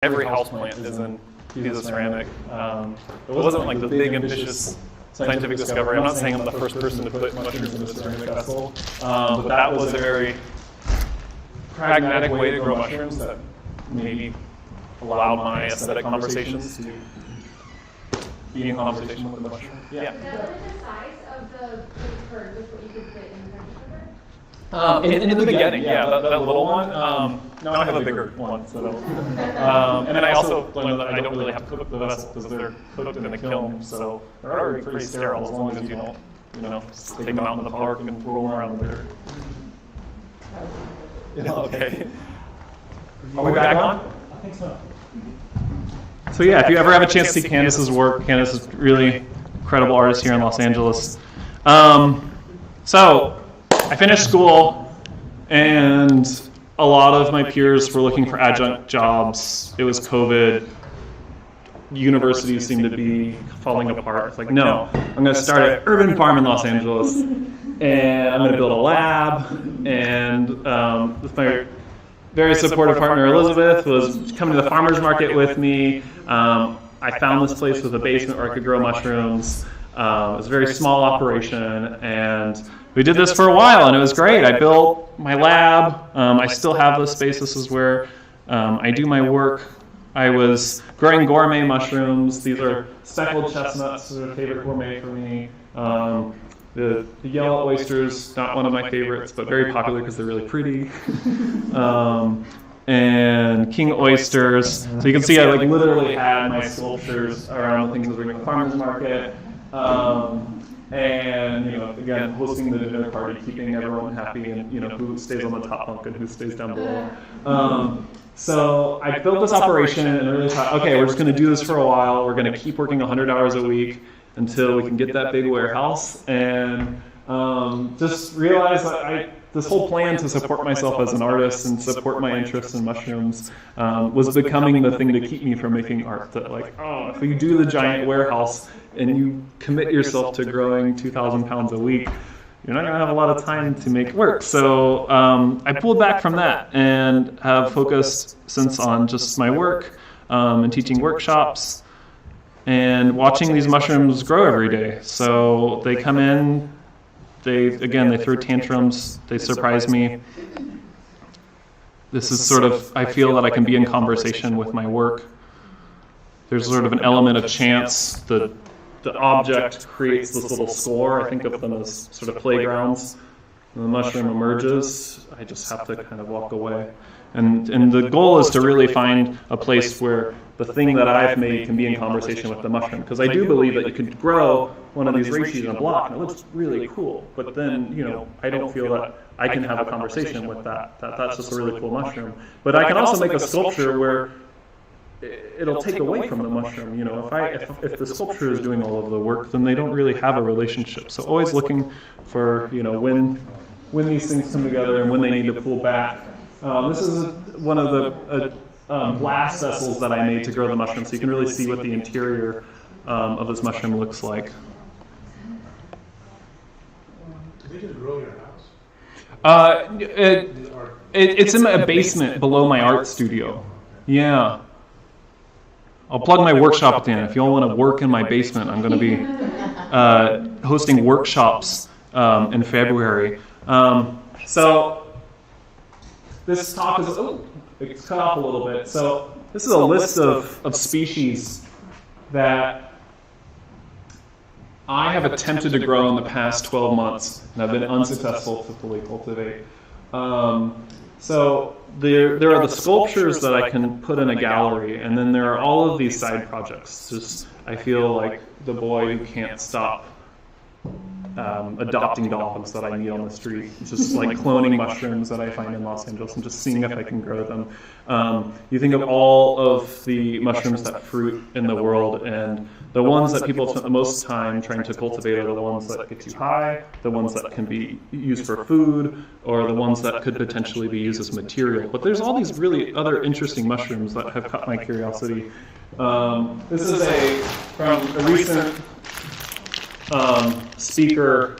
Every houseplant is in piece of ceramic. It wasn't like the big ambitious scientific discovery. I'm not saying I'm the first person to put mushrooms in a ceramic vessel, but that was a very pragmatic way to grow mushrooms that maybe allowed my aesthetic conversations to be in conversation with the mushroom. Yeah. Is that like the size of the curd with what you could fit in the pressure cooker? In the beginning, yeah, that little one. Now I have a bigger one. So and then I also learned that I don't really have to cook the vessel because they're cooked in the kiln, so they're already pretty sterile as long as you don't, just take them out in the park and roll them around with dirt. Okay. Are we back on? I think so. So yeah, if you ever have a chance to see Candace's work, Candace is really incredible artist here in Los Angeles. So I finished school, and a lot of my peers were looking for adjunct jobs. It was COVID. Universities seemed to be falling apart. It's like, no, I'm going to start an urban farm in Los Angeles, and I'm going to build a lab. And with my very supportive partner Elizabeth was coming to the farmer's market with me. I found this place with a basement where I could grow mushrooms. It was a very small operation, and we did this for a while, and it was great. I built my lab. I still have this space. This is where I do my work. I was growing gourmet mushrooms. These are speckled chestnuts, they're a favorite gourmet for me. The yellow oysters, not one of my favorites, but very popular because they're really pretty. And king oysters. So you can see I literally had my sculptures around the things that were in the farmer's market. And again, hosting the dinner party, keeping everyone happy, and who stays on the top bunk and who stays down below. So I built this operation and really thought, okay, we're just going to do this for a while. We're going to keep working 100 hours a week until we can get that big warehouse, and just realized that this whole plan to support myself as an artist and support my interest in mushrooms was becoming the thing to keep me from making art. That if you do the giant warehouse and you commit yourself to growing 2,000 pounds a week, you're not going to have a lot of time to make work. So I pulled back from that and have focused since on just my work and teaching workshops and watching these mushrooms grow every day. So they come in, they throw tantrums, they surprise me. This is sort of, I feel that I can be in conversation with my work. There's sort of an element of chance. The object creates this little score. I think of them as sort of playgrounds. When the mushroom emerges, I just have to kind of walk away. And the goal is to really find a place where the thing that I've made can be in conversation with the mushroom. Because I do believe that you could grow one of these reishi in a block, and it looks really cool. But then, I don't feel that I can have a conversation with that's just a really cool mushroom. But I can also make a sculpture where it'll take away from the mushroom. If the sculpture is doing all of the work, then they don't really have a relationship. So always looking for, when these things come together and when they need to pull back. This is one of the glass vessels that I made to grow the mushroom, so you can really see what the interior of this mushroom looks like. Did you grow your house? It's in a basement below my art studio. Yeah. I'll plug my workshop at the end. If you all want to work in my basement, I'm going to be hosting workshops in February. So this talk is, it's cut off a little bit. So this is a list of species that I have attempted to grow in the past 12 months, and I've been unsuccessful to fully cultivate. So there are the sculptures that I can put in a gallery, and then there are all of these side projects. Just I feel like the boy who can't stop adopting dogs that I meet on the street. It's just like cloning mushrooms that I find in Los Angeles and just seeing if I can grow them. You think of all of the mushrooms that fruit in the world, and the ones that people spend the most time trying to cultivate are the ones that get you high, the ones that can be used for food, or the ones that could potentially be used as material. But there's all these really other interesting mushrooms that have caught my curiosity. This is from a recent speaker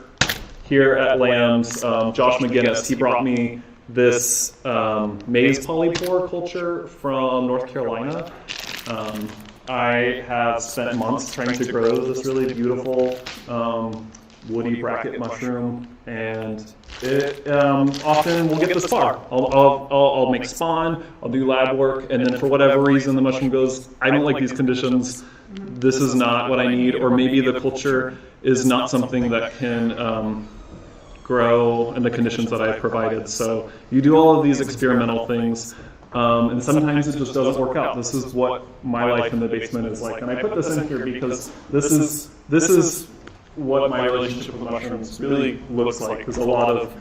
here at LAMS, Josh McGinnis. He brought me this maize polypore culture from North Carolina. I have spent months trying to grow this really beautiful woody bracket mushroom, and it often will get this far. I'll make spawn, I'll do lab work, and then for whatever reason the mushroom goes, I don't like these conditions, this is not what I need, or maybe the culture is not something that can grow in the conditions that I've provided. So you do all of these experimental things, and sometimes it just doesn't work out. This is what my life in the basement is like, and I put this in here because this is what my relationship with mushrooms really looks like. There's a lot of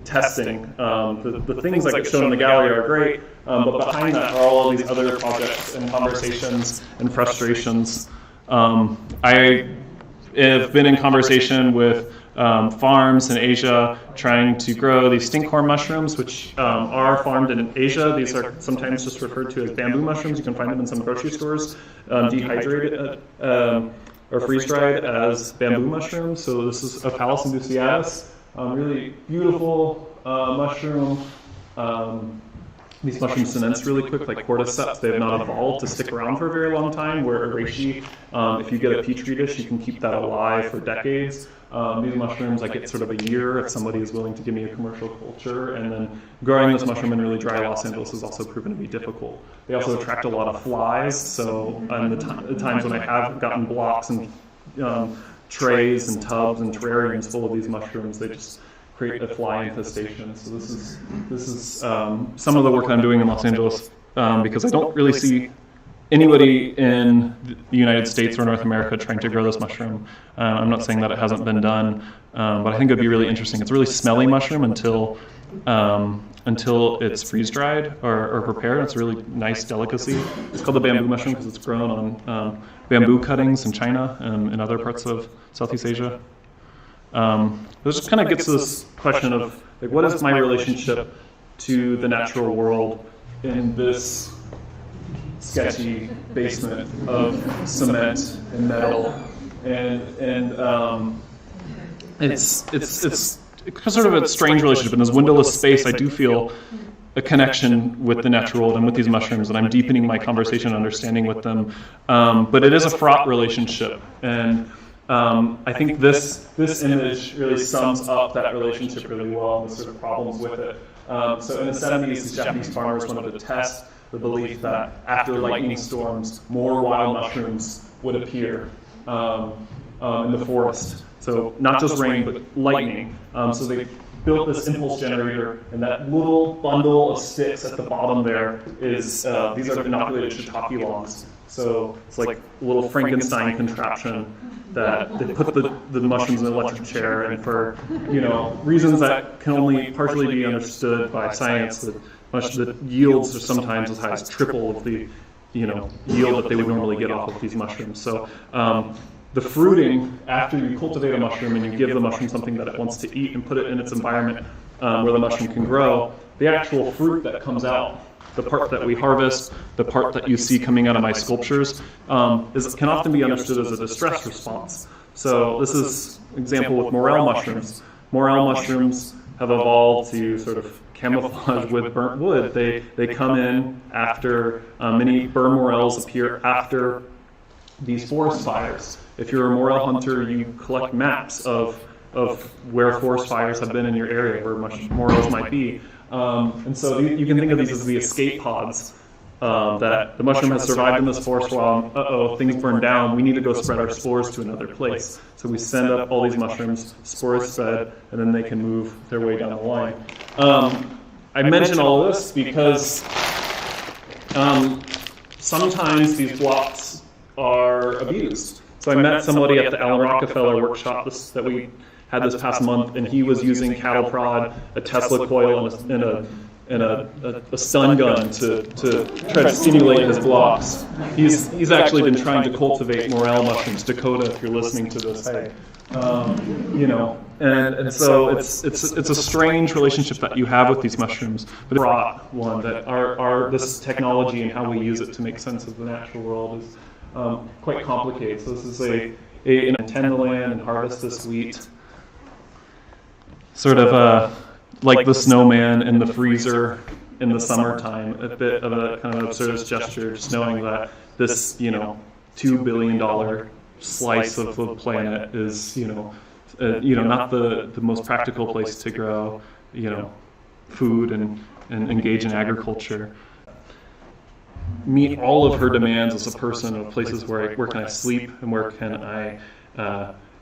testing. The things like shown in the gallery are great, but behind that are all these other projects and conversations and frustrations. I have been in conversation with farms in Asia trying to grow these stinkworm mushrooms, which are farmed in Asia. These are sometimes just referred to as bamboo mushrooms. You can find them in some grocery stores, dehydrated or freeze-dried as bamboo mushrooms. So this is Apellis industrialis, really beautiful mushroom. These mushrooms cements really quick, like cordyceps. They have not evolved to stick around for a very long time, where reishi, if you get a petri dish, you can keep that alive for decades. These mushrooms, I get sort of a year if somebody is willing to give me a commercial culture, and then growing this mushroom in really dry Los Angeles has also proven to be difficult. They also attract a lot of flies, so the times when I have gotten blocks and trays and tubs and terrariums full of these mushrooms, they just create a fly infestation. So this is some of the work I'm doing in Los Angeles, because I don't really see anybody in the United States or North America trying to grow this mushroom. I'm not saying that it hasn't been done, but I think it would be really interesting. It's a really smelly mushroom until it's freeze-dried or prepared. It's a really nice delicacy. It's called the bamboo mushroom because it's grown on bamboo cuttings in China and other parts of Southeast Asia. This just kind of gets to this question of, like, what is my relationship to the natural world in this sketchy basement of cement and metal, and it's sort of a strange relationship. In this windowless space, I do feel a connection with the natural world and with these mushrooms, and I'm deepening my conversation and understanding with them. But it is a fraught relationship, and I think this image really sums up that relationship really well and the sort of problems with it. So in the 70s, these Japanese farmers wanted to test the belief that after lightning storms, more wild mushrooms would appear in the forest. So not just rain, but lightning. So they built this impulse generator, and that little bundle of sticks at the bottom there is, these are inoculated shiitake logs. So it's like a little Frankenstein contraption that they put the mushrooms in the electric chair, and for reasons that can only partially be understood by science, the yields are sometimes as high as triple of the yield that they would normally get off of these mushrooms. So the fruiting, after you cultivate a mushroom and you give the mushroom something that it wants to eat and put it in its environment where the mushroom can grow, the actual fruit that comes out, the part that we harvest, the part that you see coming out of my sculptures, can often be understood as a distress response. So this is an example with morel mushrooms. Morel mushrooms have evolved to sort of camouflage with burnt wood. They come in after, many burn morels appear after these forest fires. If you're a morel hunter, you collect maps of where forest fires have been in your area, where morels might be. And so you can think of these as the escape pods, that the mushroom has survived in this forest while, things burn down, we need to go spread our spores to another place. So we send up all these mushrooms, spores spread, and then they can move their way down the line. I mention all of this because sometimes these blocks are abused. So I met somebody at the Alan Rockefeller workshop that we had this past month, and he was using cattle prod, a Tesla coil, and a stun gun to try to stimulate his blocks. He's actually been trying to cultivate morel mushrooms. Dakota, if you're listening to this, hey, and so it's a strange relationship that you have with these mushrooms, but it's a fraught one that our this technology and how we use it to make sense of the natural world is quite complicated. So this is tend the land and harvest this wheat. Sort of like the snowman in the freezer in the summertime, a bit of a kind of absurdist gesture, just knowing that this, $2 billion slice of the planet is, not the most practical place to grow, food and engage in agriculture. Meet all of her demands as a person of places where can I sleep and where can I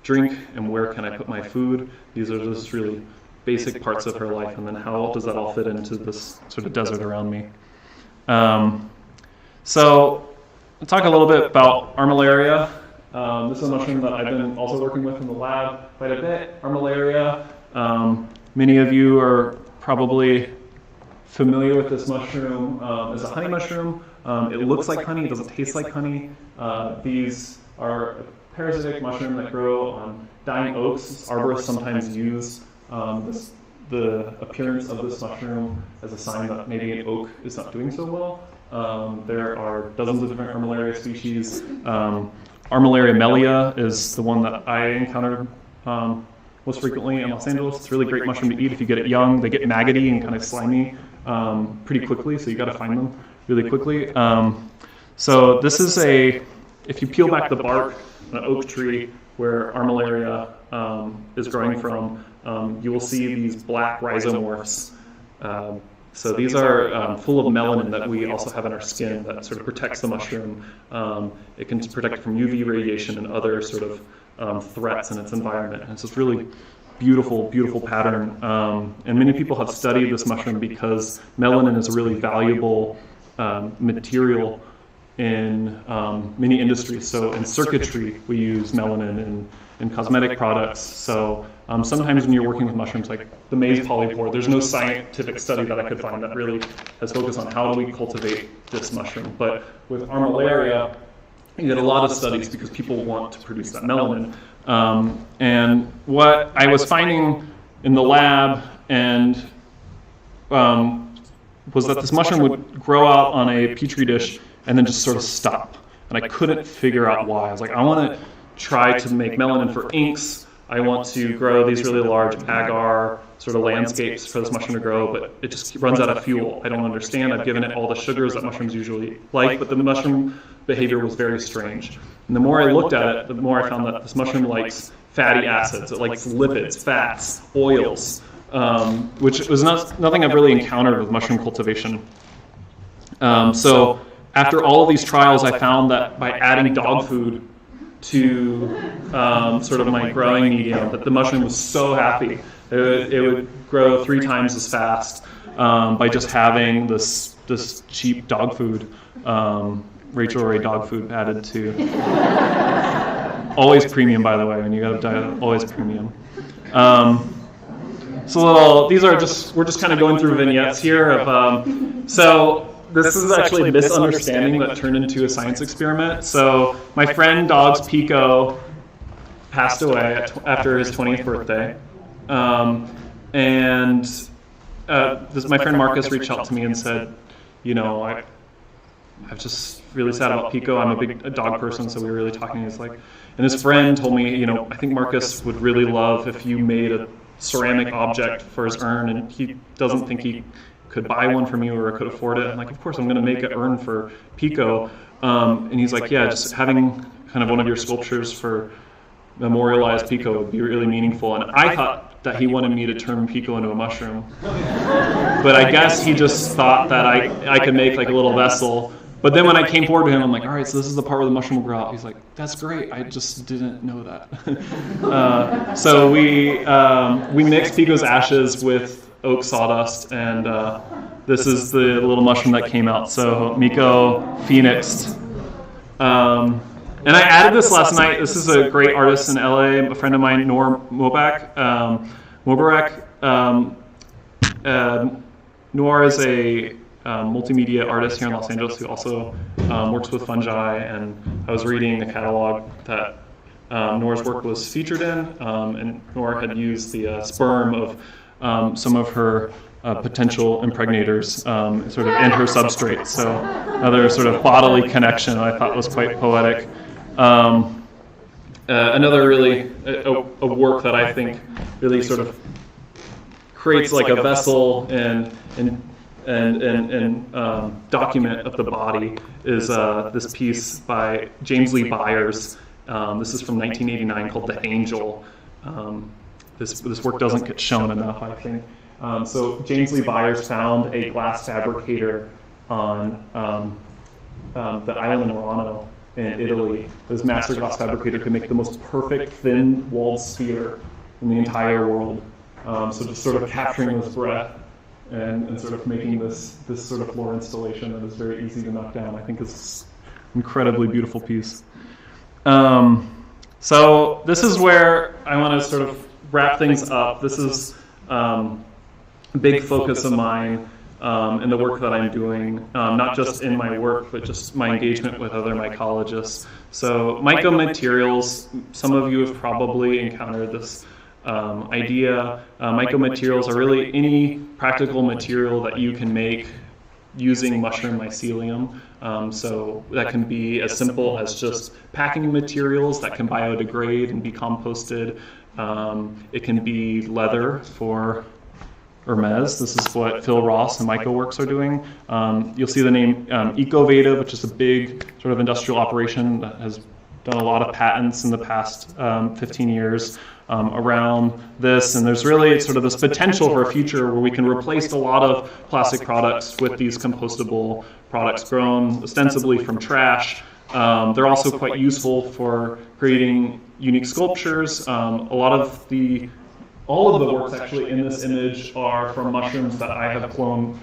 drink and where can I put my food. These are just really basic parts of her life, and then how does that all fit into this sort of desert around me. So I'll talk a little bit about armillaria. This is a mushroom that I've been also working with in the lab quite a bit. Armillaria, many of you are probably familiar with this mushroom as a honey mushroom. It looks like honey, it doesn't taste like honey. These are a parasitic mushroom that grow on dying oaks. Arborists sometimes use the appearance of this mushroom as a sign that maybe an oak is not doing so well. There are dozens of different armillaria species. Armillaria mellia is the one that I encountered most frequently in Los Angeles. It's a really great mushroom to eat if you get it young. They get maggoty and kind of slimy pretty quickly, so you got to find them really quickly. So this is if you peel back the bark on an oak tree where armillaria is growing from, you will see these black rhizomorphs. So these are full of melanin that we also have in our skin that sort of protects the mushroom. It can protect it from UV radiation and other sort of threats in its environment. And it's this really beautiful, beautiful pattern. And many people have studied this mushroom because melanin is a really valuable material in many industries. So in circuitry, we use melanin in cosmetic products. So sometimes when you're working with mushrooms like the maize polypore, there's no scientific study that I could find that really has focused on how do we cultivate this mushroom. But with armillaria, you get a lot of studies because people want to produce that melanin. And what I was finding in the lab was that this mushroom would grow out on a petri dish and then just sort of stop. And I couldn't figure out why. I was like, I want to try to make melanin for inks. I want to grow these really large agar sort of landscapes for this mushroom to grow, but it just runs out of fuel. I don't understand. I've given it all the sugars that mushrooms usually like, but the mushroom behavior was very strange. And the more I looked at it, the more I found that this mushroom likes fatty acids. It likes lipids, fats, oils, which was nothing I've really encountered with mushroom cultivation. So after all of these trials, I found that by adding dog food to sort of my growing medium, that the mushroom was so happy. It would grow 3 times as fast by just having this cheap dog food, Rachel Ray dog food added to. Always premium, by the way, when you got a diet, always premium. We're just kind of going through vignettes here of, so this is actually a misunderstanding that turned into a science experiment. So my friend Dog's Pico passed away after his 20th birthday. My friend Marcus reached out to me and said, I'm just really sad about Pico. I'm a dog person, so we were really talking. And his friend told me, I think Marcus would really love if you made a ceramic object for his urn, and he doesn't think he could buy one from you or could afford it. I'm like, of course, I'm going to make an urn for Pico. And he's like, yeah, just having kind of one of your sculptures for memorialized Pico would be really meaningful. And I thought that he wanted me to turn Pico into a mushroom. But I guess he just thought that I could make like a little vessel. But then when I came forward to him, I'm like, all right, so this is the part where the mushroom will grow out. He's like, that's great. I just didn't know that. So we mixed Pico's ashes with oak sawdust, and this is the little mushroom that came out. So Miko phoenixed. And I added this last night. This is a great artist in LA, a friend of mine, Noor Mobarak. Noor is a multimedia artist here in Los Angeles who also works with fungi, and I was reading the catalog that Noor's work was featured in, and Noor had used the sperm of some of her potential impregnators sort of in her substrate. So another sort of bodily connection I thought was quite poetic. Another really a work that I think really sort of creates like a vessel and document of the body is this piece by James Lee Byers. This is from 1989 called The Angel. This work doesn't get shown enough, I think. So James Lee Byers found a glass fabricator on the island of Murano in Italy. This master glass fabricator could make the most perfect thin-walled sphere in the entire world. So just sort of capturing this breath and sort of making this sort of floor installation that is very easy to knock down, I think is an incredibly beautiful piece. So this is where I want to sort of wrap things up. This is a big focus of mine in the work that I'm doing, not just in my work, but just my engagement with other mycologists. So mycomaterials, some of you have probably encountered this idea. Mycomaterials are really any practical material that you can make using mushroom mycelium. So that can be as simple as just packing materials that can biodegrade and be composted. It can be leather for Hermes. This is what Phil Ross and MycoWorks are doing. You'll see the name Ecoveda, which is a big sort of industrial operation that has done a lot of patents in the past 15 years around this. And there's really sort of this potential for a future where we can replace a lot of plastic products with these compostable products grown ostensibly from trash. They're also quite useful for creating unique sculptures. All of the works actually in this image are from mushrooms that I have cloned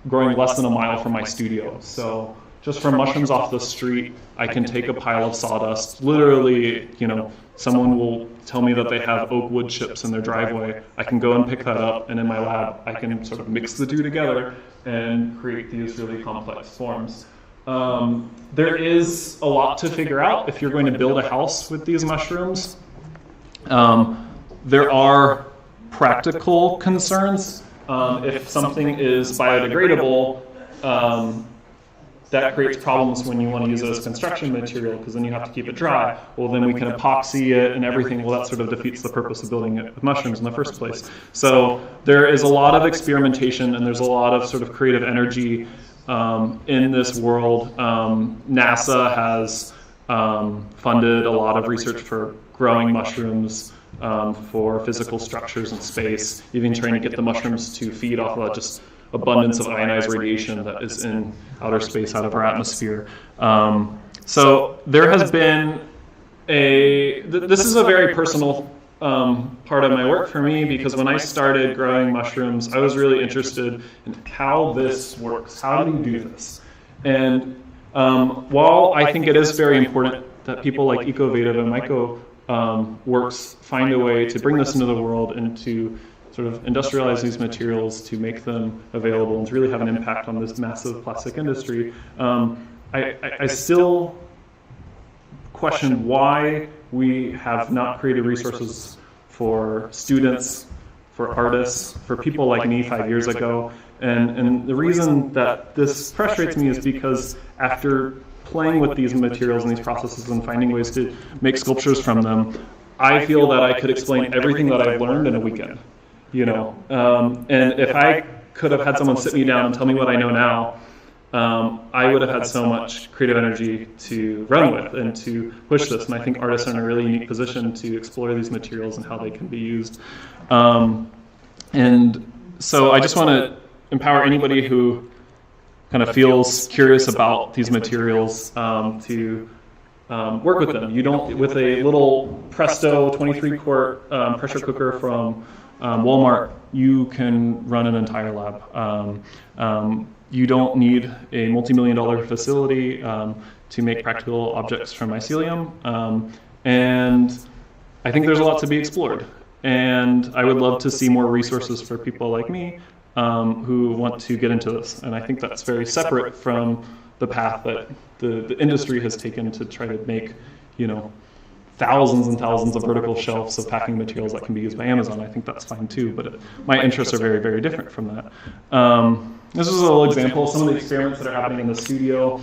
growing less than a mile from my studio. So just from mushrooms off the street, I can take a pile of sawdust. Literally, someone will tell me that they have oak wood chips in their driveway. I can go and pick that up, and in my lab, I can sort of mix the two together and create these really complex forms. There is a lot to figure out if you're going to build a house with these mushrooms. There are practical concerns. If something is biodegradable, that creates problems when you want to use it as construction material, because then you have to keep it dry. Well, then we can epoxy it and everything. Well, that sort of defeats the purpose of building it with mushrooms in the first place. So there is a lot of experimentation, and there's a lot of sort of creative energy in this world. NASA has funded a lot of research for growing mushrooms for physical structures in space, even trying to get the mushrooms to feed off of just abundance of ionized radiation that is in outer space, out of our atmosphere. So there has been this is a very personal part of my work for me, because when I started growing mushrooms, I was really interested in how this works. How do you do this? And while I think it is very important that people like Ecoveda and MycoWorks find a way to bring this into the world and to sort of industrialize these materials to make them available and to really have an impact on this massive plastic industry, I still question why we have not created resources for students, for artists, for people like me 5 years ago. And the reason that this frustrates me is because after playing with these materials and these processes and finding ways to make sculptures from them, I feel that I could explain everything that I've learned in a weekend. And if I could have had someone sit me down and tell me what I know now, I would have had so much creative energy to run with and to push this. And I think artists are in a really unique position to explore these materials and how they can be used. And so I just want to empower anybody who kind of feels curious about these materials to work with them. You don't, with a little Presto 23-quart pressure cooker from Walmart, you can run an entire lab. You don't need a multi-million-dollar facility to make practical objects from mycelium. And I think there's a lot to be explored. And I would love to see more resources for people like me who want to get into this. And I think that's very separate from the path that the industry has taken to try to make, thousands and thousands of vertical shelves of packing materials that can be used by Amazon. I think that's fine too, but my interests are very, very different from that. This is a little example of some of the experiments that are happening in the studio.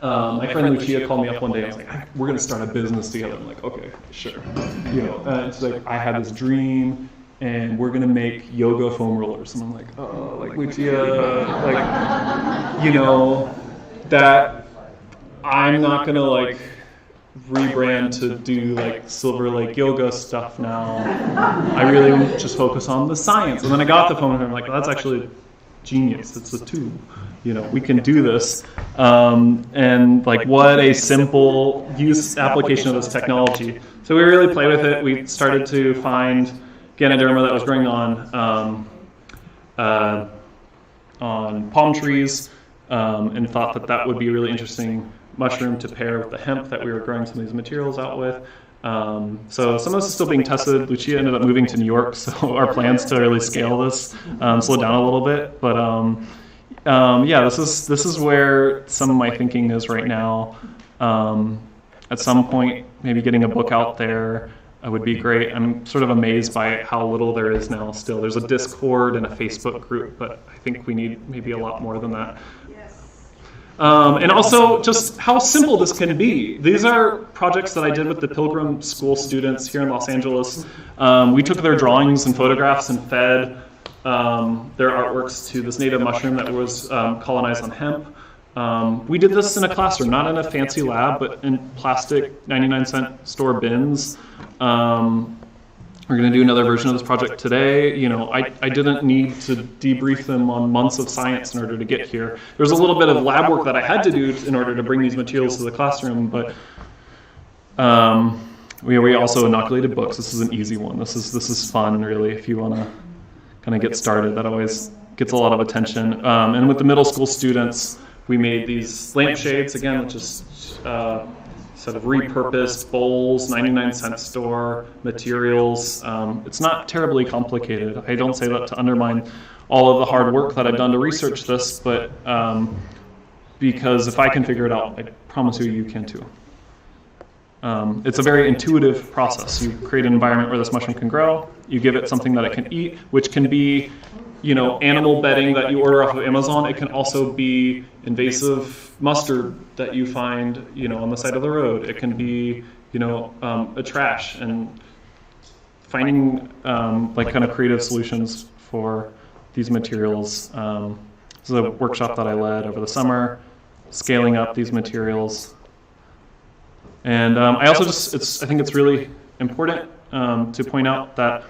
My friend Lucia called me up one day and was like, we're going to start a business together. I'm like, okay, sure. It's like, I had this dream and we're gonna make yoga foam rollers. And I'm like, oh, like Lucia, like, you know, that I'm not gonna like rebrand to do like Silver Lake yoga stuff now. I really just focus on the science. And then I got the phone and I'm like, well, that's actually genius. It's a tool. You know, we can do this. And like, what a simple use application of this technology. So we really played with it. We started to find Ganoderma that was growing on palm trees, and thought that that would be a really interesting mushroom to pair with the hemp that we were growing some of these materials out with. So some of this is still being tested. Lucia ended up moving to New York, so our plans to really scale this slow down a little bit. But yeah, this is where some of my thinking is right now. At some point, maybe getting a book out there would be great. I'm sort of amazed by how little there is now still. There's a Discord and a Facebook group, but I think we need maybe a lot more than that. And also just how simple this can be. These are projects that I did with the Pilgrim School students here in Los Angeles. We took their drawings and photographs and fed their artworks to this native mushroom that was colonized on hemp. We did this in a classroom, not in a fancy lab, but in plastic 99-cent store bins. We're going to do another version of this project today. You know, I didn't need to debrief them on months of science in order to get here. There's a little bit of lab work that I had to do in order to bring these materials to the classroom, but we also inoculated books. This is an easy one. This is fun, really, if you want to kind of get started. That always gets a lot of attention. And with the middle school students, we made these lampshades, again, which is sort of repurposed bowls, 99-cent store materials. It's not terribly complicated. I don't say that to undermine all of the hard work that I've done to research this, but because if I can figure it out, I promise you can too. It's a very intuitive process. You create an environment where this mushroom can grow. You give it something that it can eat, which can be, you know, animal bedding that you order off of Amazon. It can also be invasive mustard that you find, you know, on the side of the road. It can be, you know, a trash, and finding like kind of creative solutions for these materials. This is a workshop that I led over the summer, scaling up these materials. And I also I think it's really important to point out that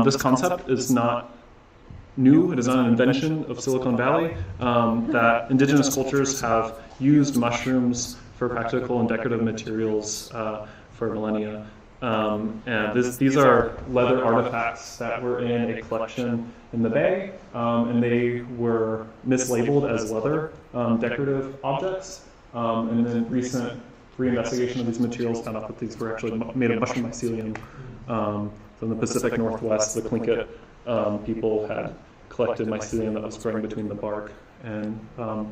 this concept is not new. It is not an invention of Silicon Valley. That indigenous cultures have used mushrooms for practical and decorative materials for millennia. And these are leather artifacts that were in a collection in the Bay, and they were mislabeled as leather decorative objects. And then recent reinvestigation of these materials found out that these were actually made of mushroom mycelium from the Pacific Northwest. The Tlingit people had collected mycelium that was growing between the bark and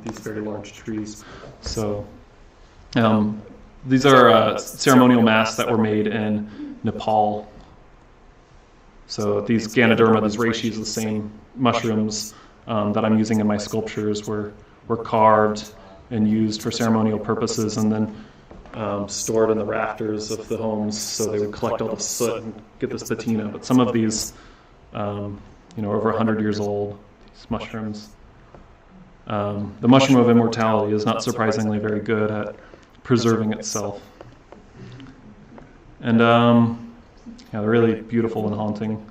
these very large trees. So these are ceremonial masks that were made in Nepal. So these Ganoderma, these reishi, the same mushrooms that I'm using in my sculptures, were carved and used for ceremonial purposes, and then stored in the rafters of the homes, so they would collect all the soot and get this patina. But some of these, you know, over 100 years old, these mushrooms. The mushroom of immortality is not surprisingly very good at preserving itself. And yeah, they're really beautiful and haunting.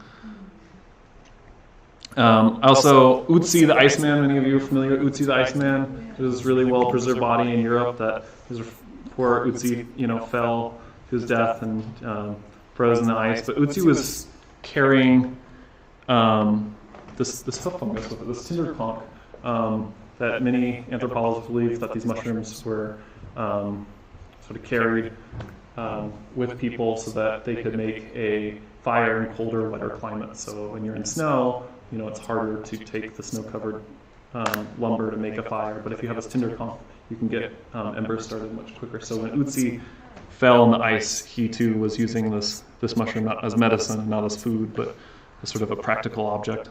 Also, Ötzi the Iceman, many of you are familiar with Ötzi the Iceman. It was a really well-preserved body in Europe that is poor Ötzi, you know, fell to his death and froze in the ice. But Ötzi was carrying this hoof fungus with it, this tinder conch, that many anthropologists believe that these mushrooms were sort of carried with people so that they could make a fire in colder, wetter climates. So when you're in snow, you know, it's harder to take the snow-covered lumber to make a fire. But if you have this tinder conch, you can get embers started much quicker. So when Ötzi fell in the ice, he too was using this mushroom not as medicine, not as food, but as sort of a practical object.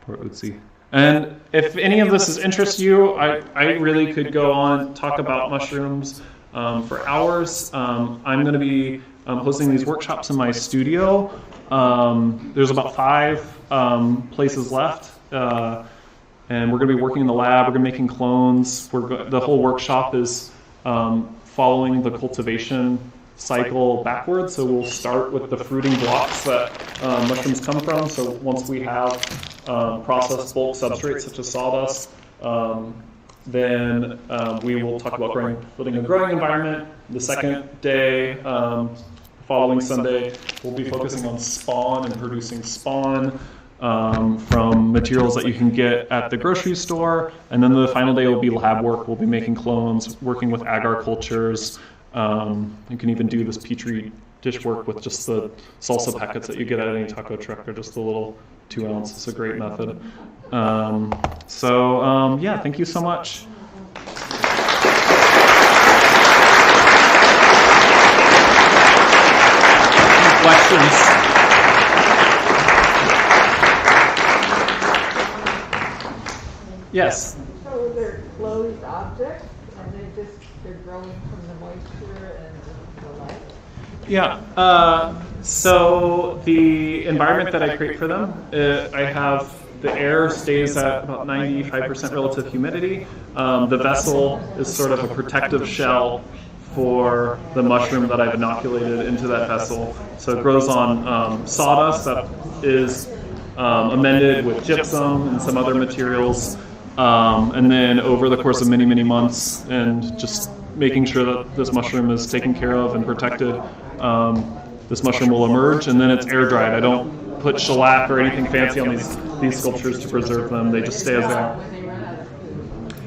Poor Ötzi. And if any of this interests you, I really could go on and talk about mushrooms for hours. I'm going to be hosting these workshops in my studio There's about 5 places left. And we're going to be working in the lab. We're going to be making clones. The whole workshop is following the cultivation cycle backwards. So we'll start with the fruiting blocks that mushrooms come from. So once we have processed bulk substrates such as sawdust, then we will talk about building a growing environment. The second day, following Sunday, we'll be focusing on spawn and producing spawn from materials that you can get at the grocery store. And then the final day will be lab work. We'll be making clones, working with agar cultures. You can even do this petri dish work with just the salsa packets that you get at any taco truck, or just the little 2 ounce. It's a great method. Yeah, thank you so much. Questions? Yes. So they're closed objects, and they're growing from the moisture and the light? Yeah. So the environment that I create for them, I have the air stays at about 95% relative humidity. The vessel is sort of a protective shell for the mushroom that I've inoculated into that vessel. So it grows on sawdust that is amended with gypsum and some other materials. And then over the course of many, many months, and just making sure that this mushroom is taken care of and protected, this mushroom will emerge, and then it's air dried. I don't put shellac or anything fancy on these sculptures to preserve them. They just stay as they are.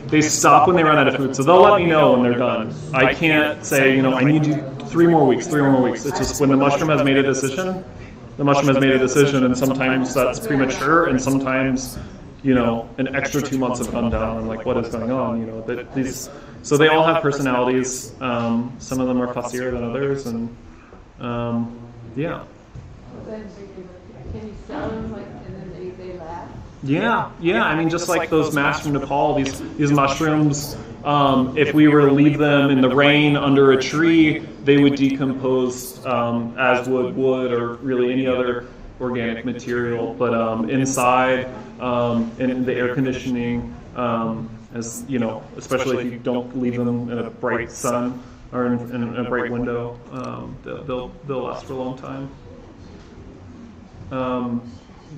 They stop when they run out of food, so they'll let me know when they're done. I can't say, I need you 3 more weeks. It's just when the mushroom has made a decision, and sometimes that's premature, and sometimes an extra 2 months have gone down, and like, what is going on? So they all have personalities. Some of them are fussier than others, and yeah. Then can you sell them, and then they last? Yeah. I mean, just like those masks from Nepal, these mushrooms, if we were to leave them in the rain under a tree, they would decompose as would wood or really any other organic material. But inside, in the air conditioning, as especially if you don't leave them in a bright sun or in a bright window, they'll last for a long time.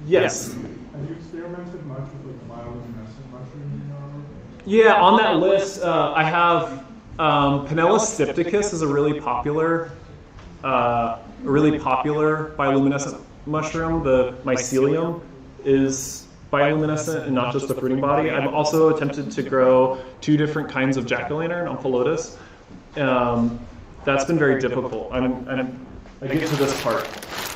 Yes. Have you experimented much with bioluminescent mushrooms in your work? Yeah, on that list, I have Panellus stypticus is a really popular bioluminescent mushroom. The mycelium is bioluminescent and not just the fruiting body. I've also attempted to grow 2 different kinds of jack-o'-lantern, Omphalodus. That's been very difficult. I get to this part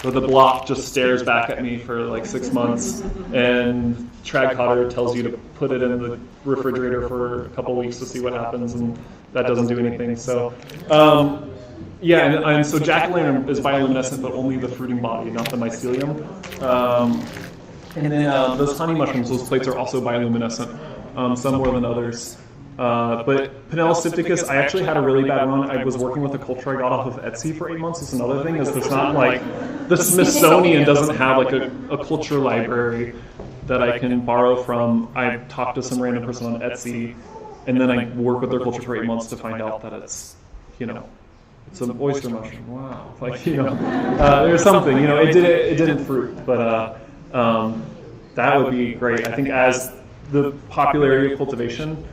where the block just stares back at me for like 6 months, and Trad Cotter tells you to put it in the refrigerator for a couple weeks to see what happens, and that doesn't do anything. So, and so jack-o'-lantern is bioluminescent, but only the fruiting body, not the mycelium. And then those honey mushrooms, those plates are also bioluminescent, some more than others. But Panellus stypticus, I actually had a really bad run. I was working with a culture I got off of Etsy for 8 months. It's another thing, is there's not like, the Smithsonian doesn't have like a culture library that I can borrow from. I talked to some random person on Etsy, and then I work with their culture for 8 months to find out that it's, it's an oyster mushroom. Wow. There's something, it didn't fruit, but that would be great. I think as the popularity of cultivation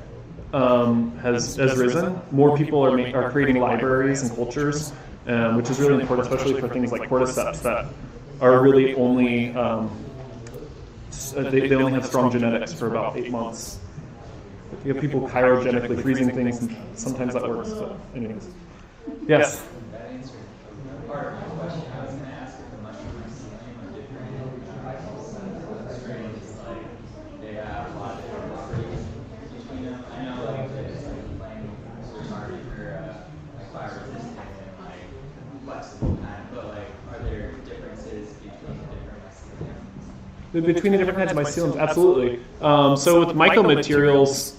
has risen, more people are creating libraries and cultures, which is really important, especially for things like cordyceps that are really only they only have strong genetics for about 8 months. You have people cryogenically freezing things, and sometimes that works. But anyways, yes. That answered part of my question. I was going to ask if the mushroom mycelium are different strains, like they have a lot of different properties between them. I know like there's like market for like fire resistant and like flexible kind, but like are there differences between the different myceliums? Between the different kinds of myceliums, absolutely. So with mycomaterials,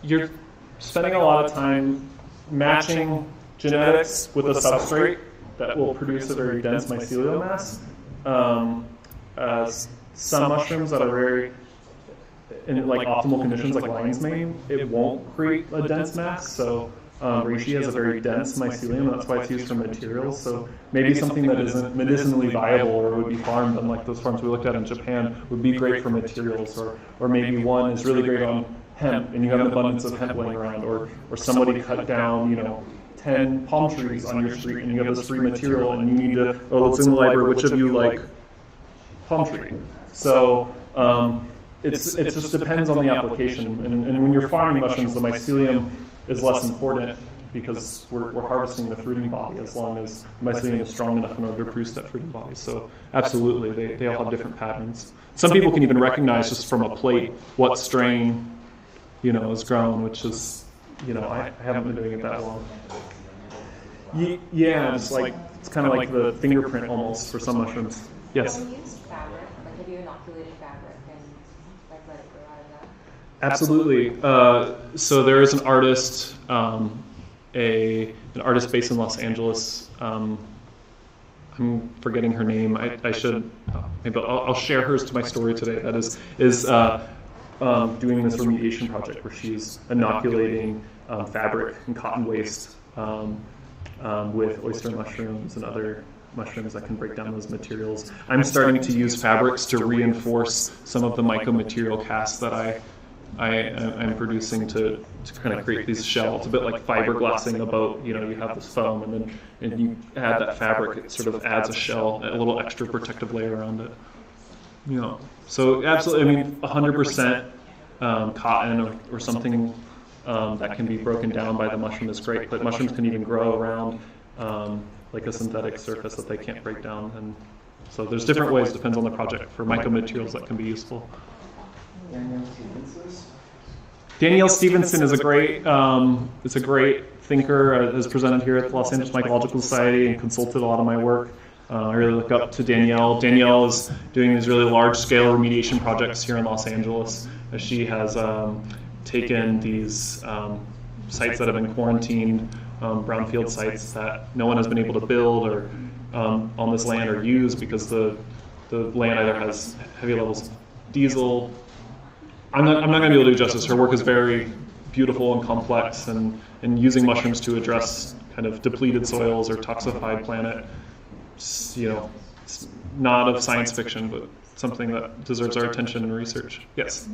you're spending a lot of time matching genetics with a substrate that will produce a very dense mycelial mass. Some mushrooms that are very in like optimal conditions, like lion's mane, it won't create a dense mass. So reishi has a very dense mycelium, and that's why it's used for materials. So maybe something that isn't medicinally viable or would be farmed, unlike those farms we looked at in Japan, would be great for materials. Or maybe one is really great on hemp, and you have an abundance of hemp laying around. Or somebody cut down, 10 palm trees on your street, and you have this free material, and you need to, it's in the library, which of you like palm tree? So it just depends on the application. And when you're farming mushrooms, the mycelium is less important because we're harvesting the fruiting body as long as the mycelium is strong enough in order to produce that fruiting body. So absolutely, they all have different patterns. Some people can even recognize just from a plate what strain, is grown, which is, I haven't been doing it that long. Yeah, it's kind of like the fingerprint almost for some mushrooms. Yes? Can you use fabric? Like, have you inoculated fabric and let it grow out of that? Absolutely. So there is an artist, an artist based in Los Angeles. I'm forgetting her name. I should, maybe I'll share hers to my story today. That is doing this remediation project where she's inoculating fabric and cotton waste with oyster mushrooms and other mushrooms that can break down those materials. I'm starting to use fabrics to reinforce some of the mycomaterial casts that I'm producing to kind of create these shells. It's a bit like fiberglassing a boat. You have this foam, and you add that fabric. It sort of adds a shell, a little extra protective layer around it. So absolutely. 100% cotton or something that can be broken down by the mushroom is great. But mushrooms can even grow around like a synthetic surface that they can't break down. And so there's different ways. Depends on the project for mycomaterials that can be useful. Danielle Stevenson is a great thinker, has presented here at the Los Angeles Mycological Society and consulted a lot of my work. I really look up to Danielle. Danielle is doing these really large-scale remediation projects here in Los Angeles. She has taken these sites that have been quarantined, brownfield sites that no one has been able to build or on this land or use because the land either has heavy levels of diesel. I'm not going to be able to do justice. Her work is very beautiful and complex, and using mushrooms to address kind of depleted soils or toxified planet. It's not of science fiction, but something that deserves our attention and research. Yes?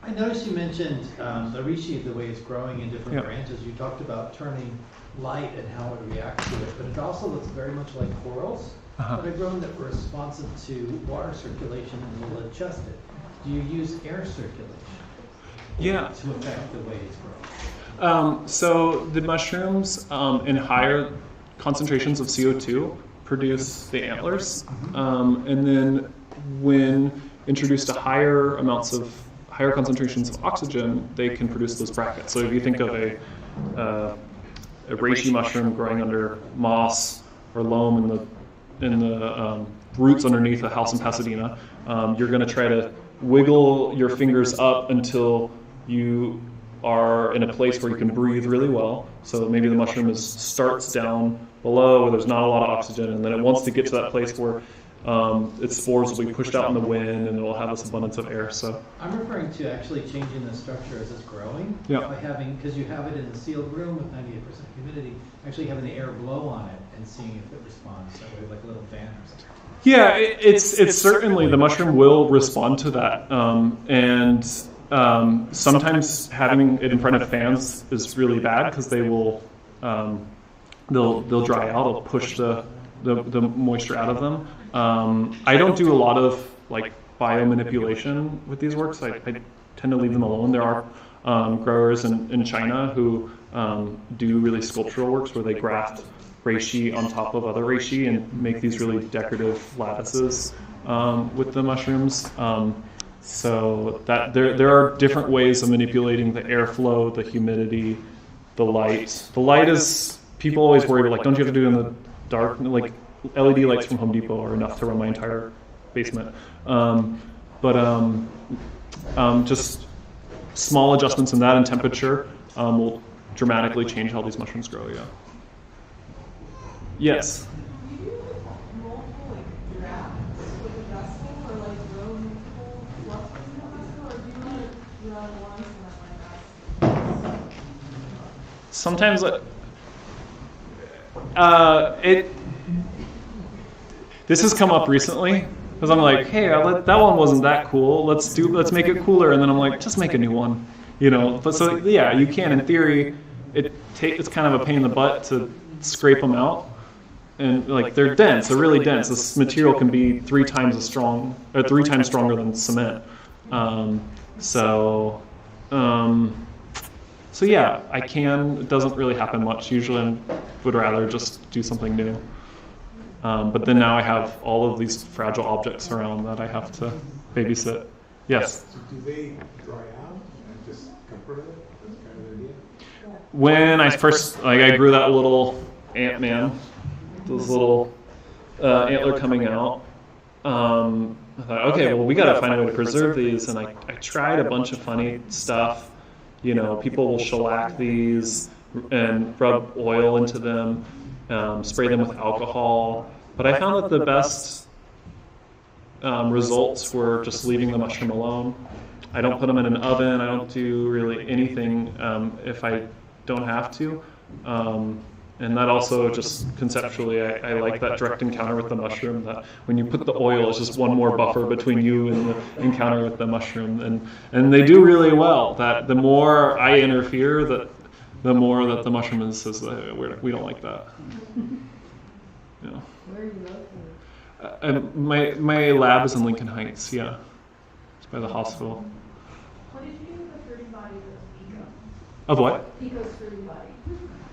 I noticed you mentioned the reishi, the way it's growing in different branches. You talked about turning light and how it reacts to it, but it also looks very much like corals that are grown that were responsive to water circulation and will adjust it. Do you use air circulation to affect the way it's grown? So the mushrooms in higher concentrations of CO2 produce the antlers, and then when introduced to higher concentrations of oxygen, they can produce those brackets. So if you think of a reishi mushroom growing under moss or loam in the roots underneath a house in Pasadena, you're going to try to wiggle your fingers up until you are in a place where you can breathe really well. So maybe the mushroom starts down below where there's not a lot of oxygen, and then it wants to get to that place where its spores will be pushed out in the wind and it will have this abundance of air. So I'm referring to actually changing the structure as it's growing by having, because you have it in a sealed room with 98% humidity, actually having the air blow on it and seeing if it responds that way, like a little fan or something. Yeah, it's certainly, the mushroom will respond to that, and sometimes having it in front of fans is really bad because they will they'll dry out, it'll push the moisture out of them. I don't do a lot of like biomanipulation with these works. I tend to leave them alone. There are growers in China who do really sculptural works where they graft reishi on top of other reishi and make these really decorative lattices with the mushrooms. So that there are different ways of manipulating the airflow, the humidity, the light. The light is, people always worry about, like, don't you have to do it in the dark? Like, LED lights from Home Depot are enough to run my entire basement. Just small adjustments in that and temperature will dramatically change how these mushrooms grow, Yes? sometimes this has come up recently because I'm like, hey, that one wasn't that cool. Let's make it cooler, and then I'm like, just make a new one, you know. But so yeah, you can in theory. It's kind of a pain in the butt to scrape them out, and like they're dense. They're really dense. This material can be 3 times stronger than cement. So yeah, I can. It doesn't really happen much. Usually, I would rather just do something new. But then now I have all of these fragile objects around that I have to babysit. Yes. So do they dry out and just comfort it? That's kind of the idea. When I first, I grew that little Ant-Man, this little antler coming out. I thought, okay, well, we got to find a way to preserve these, and I tried a bunch of funny stuff. You know, people will shellac these and rub oil into them, spray them with alcohol. But I found that the best results were just leaving the mushroom alone. I don't put them in an oven. I don't do really anything if I don't have to. And that also just conceptually, I like that direct encounter with the mushroom, that when you put the oil, it's just one more buffer between you and the encounter with the mushroom. And they do really well. That the more I interfere, the more that the mushroom says, we don't like that. Yeah. Where are you located? My lab is in Lincoln Heights, yeah. It's by the hospital. What did you do with the fruiting body of Pico? Of what? Pico's fruiting body.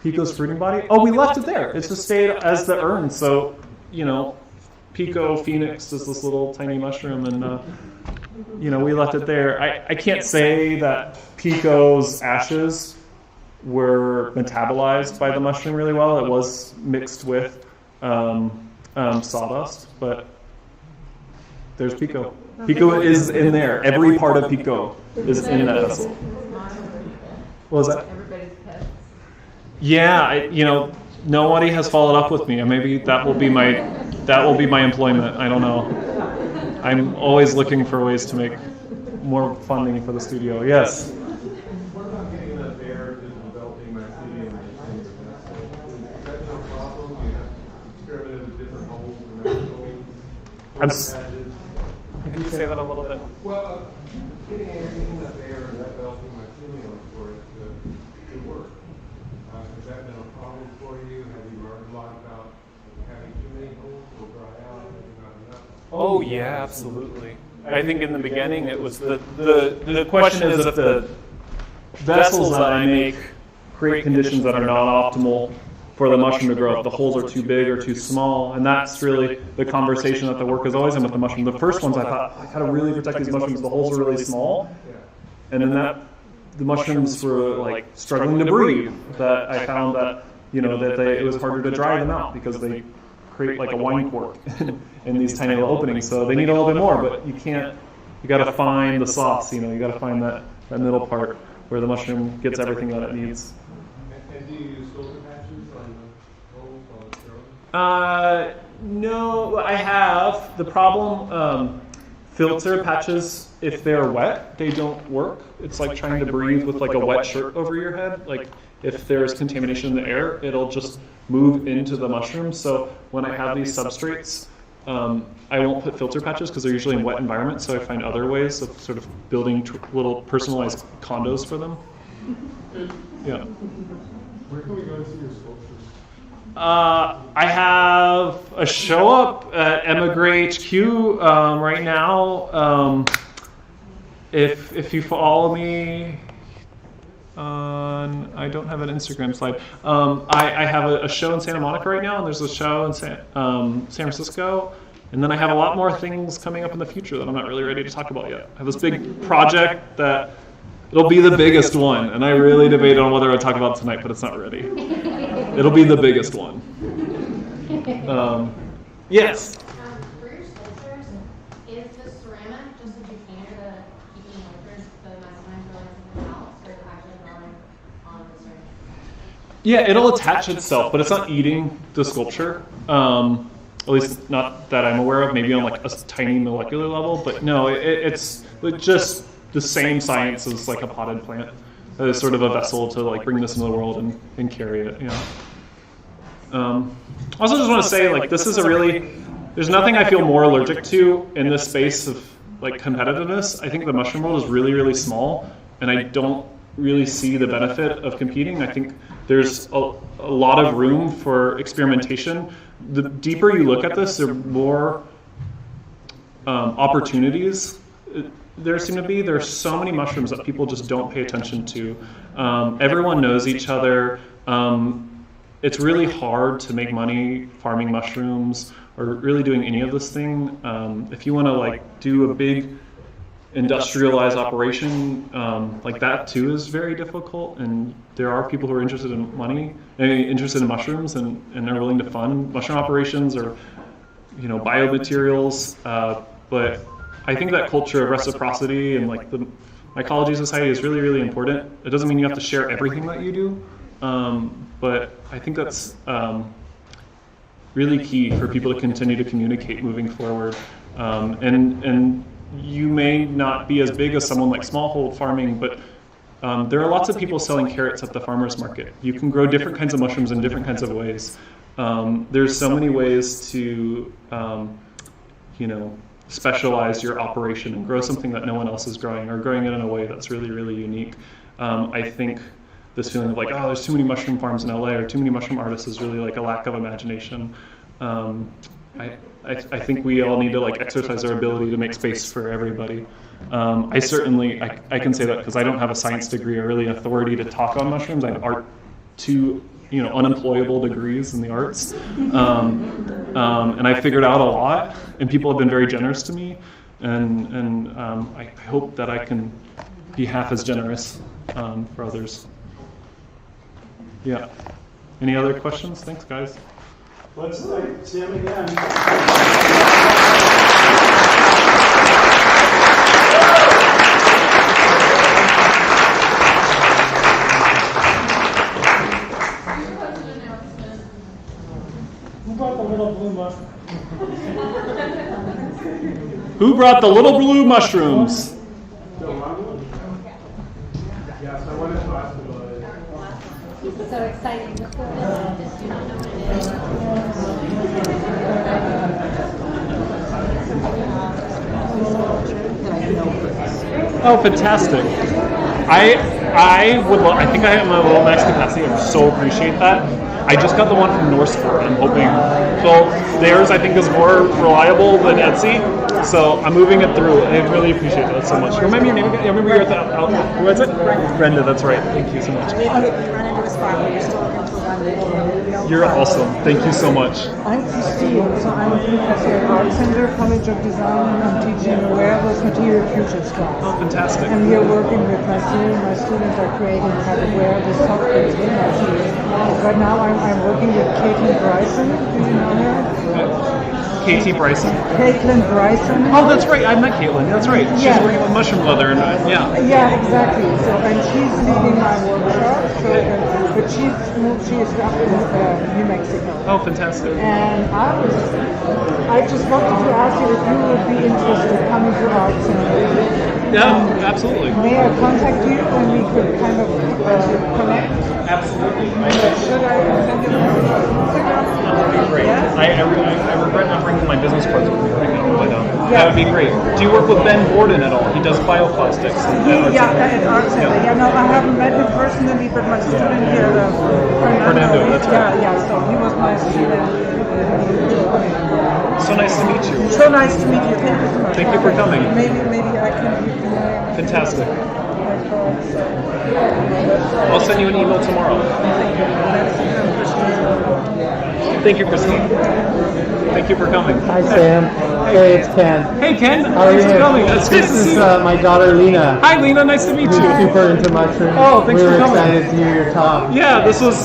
Pico's fruiting body? Oh, we left it there. It's just stayed as the urn. So, you know, Pico Phoenix is this little tiny mushroom, and, you know, we left it there. I can't say that Pico's ashes were metabolized by the mushroom really well. It was mixed with sawdust, but there's Pico. Pico is in there. Every part of Pico is in that vessel. What was that? Everybody's pets. Yeah, nobody has followed up with me. Maybe that will be my employment. I don't know. I'm always looking for ways to make more funding for the studio. Yes. What about getting enough air to developing mycelium and things like that? Is that no problem? You have experimented with different holes and patches. Can you say that a little bit? Well, getting enough air and developing mycelium for it to work. Has that been a problem for you? Have you learned a lot about having too many holes will dry out and not enough? Oh yeah, absolutely. I think in the beginning it was the question is if the vessels that I make create conditions that are not optimal for the mushroom to grow. If the holes are too big or too small, and that's really the conversation that the work is always in with the mushroom. The first ones I thought, I gotta really protect these mushrooms. The holes are really small, and then the mushrooms were like struggling to breathe. That I found that it was harder to dry them out because they create like a wine cork in these tiny little openings. So they need a little bit more, but you can't. You got to find the sauce. You got to find that middle part where the mushroom gets everything that it needs. And do you use filter patches on the holes on the No, I have. The problem, filter patches, if they're wet, they don't work. It's like trying to breathe with like a wet shirt over your head. Like if there's contamination in the air, it'll just move into the mushroom. So when I have these substrates, I won't put filter patches because they're usually in wet environments. So I find other ways of sort of building little personalized condos for them. Yeah. Where can we go to see your sculptures? I have a show up at Emigrate HQ right now. If you follow me on, I don't have an Instagram slide. I have a show in Santa Monica right now, and there's a show in San Francisco. And then I have a lot more things coming up in the future that I'm not really ready to talk about yet. I have this big project that it'll be the biggest one, and I really debated on whether I'd talk about it tonight, but it's not ready. It'll be the biggest one. Yes? For your sculptures, is the ceramic just a container to keep the markers, the mezzanine drawing something else, or is it actually drawing on the ceramic? Yeah, it'll attach itself, but it's not eating the sculpture. At least not that I'm aware of, maybe on like a tiny molecular level, but no, it's just the same science as like a potted plant. as sort of a vessel to like bring this into the world and carry it. You know. Also, just want to say like this is a really there's nothing I feel more allergic to in this space of like competitiveness. I think the mushroom world is really, really small, and I don't really see the benefit of competing. I think there's a lot of room for experimentation. The deeper you look at this, there are more opportunities there seem to be. There are so many mushrooms that people just don't pay attention to. Everyone knows each other. It's really hard to make money farming mushrooms or really doing any of this thing. If you want to like do a big industrialized operation, like that too is very difficult. And there are people who are interested in money, interested in mushrooms, and are willing to fund mushroom operations or biomaterials. But I think that culture of reciprocity and like the mycology society is really, really important. It doesn't mean you have to share everything that you do. But I think that's really key for people to continue to communicate moving forward. And you may not be as big as someone like smallhold farming, but there are lots of people selling carrots at the farmer's market. You can grow different kinds of mushrooms in different kinds of ways. There's so many ways to, specialize your operation and grow something that no one else is growing, or growing it in a way that's really, really unique. I think this feeling of like, oh, there's too many mushroom farms in LA or too many mushroom artists is really like a lack of imagination. I think we all need to like exercise our ability to make space for everybody. I can say that because I don't have a science degree or really authority to talk on mushrooms. I have two unemployable degrees in the arts, and I figured out a lot, and people have been very generous to me, and I hope that I can be half as generous for others. Yeah. Any other questions? Thanks, guys. Let's thank Tim again. Who brought the little blue mushroom? Who brought the little blue mushrooms? Yes, I wanted to ask about it. So exciting. Oh, fantastic! I think I have my little max capacity. I so appreciate that. I just got the one from Northport. I'm hoping. Well, theirs I think is more reliable than Etsy, so I'm moving it through. I really appreciate that so much. Remember your name again? I remember you're at the what's it? Brenda. That's right. Thank you so much. You're awesome. Thank you so much. I'm Christine, so I'm a professor at Art Center, College of Design, and I'm teaching wearables material futures class. Oh, fantastic. And we are working with my students are creating kind of wearable soft goods in that. Right now I'm working with Caitlin Bryson. Do you know her? Katie Bryson? Caitlin Bryson. Oh, that's right. I met Caitlin. That's right. She's working with mushroom leather. And Yeah, exactly. So, and she's leading my workshop. But she is up in New Mexico. Oh, fantastic. And I just wanted to ask you if you would be interested in coming to Art Center. Yeah, absolutely. May I contact you and we could kind of connect? Absolutely. Should I send you That would be great. Yeah? I regret not bringing my business cards with me right now, but that would be great. Do you work with Ben Borden at all? He does bioplastics. At Art Center. Yeah, no, I haven't met him personally, but my student here, Fernando, that's right. Yeah, so he was my student. So nice to meet you. So nice to meet you. Thank you so much. Thank you for coming. Maybe I can give you Fantastic. I'll send you an email tomorrow. Thank you, Christine. Thank you for coming. Hi, Sam. Hey, it's Ken. Hey, Ken. How are Thanks you? for coming. It's good This to see is you. my daughter, Lena. Hi, Lena. Nice to meet Who's you. super into mushrooms. Oh, thanks we for were coming. excited to hear your talk. Yeah, this was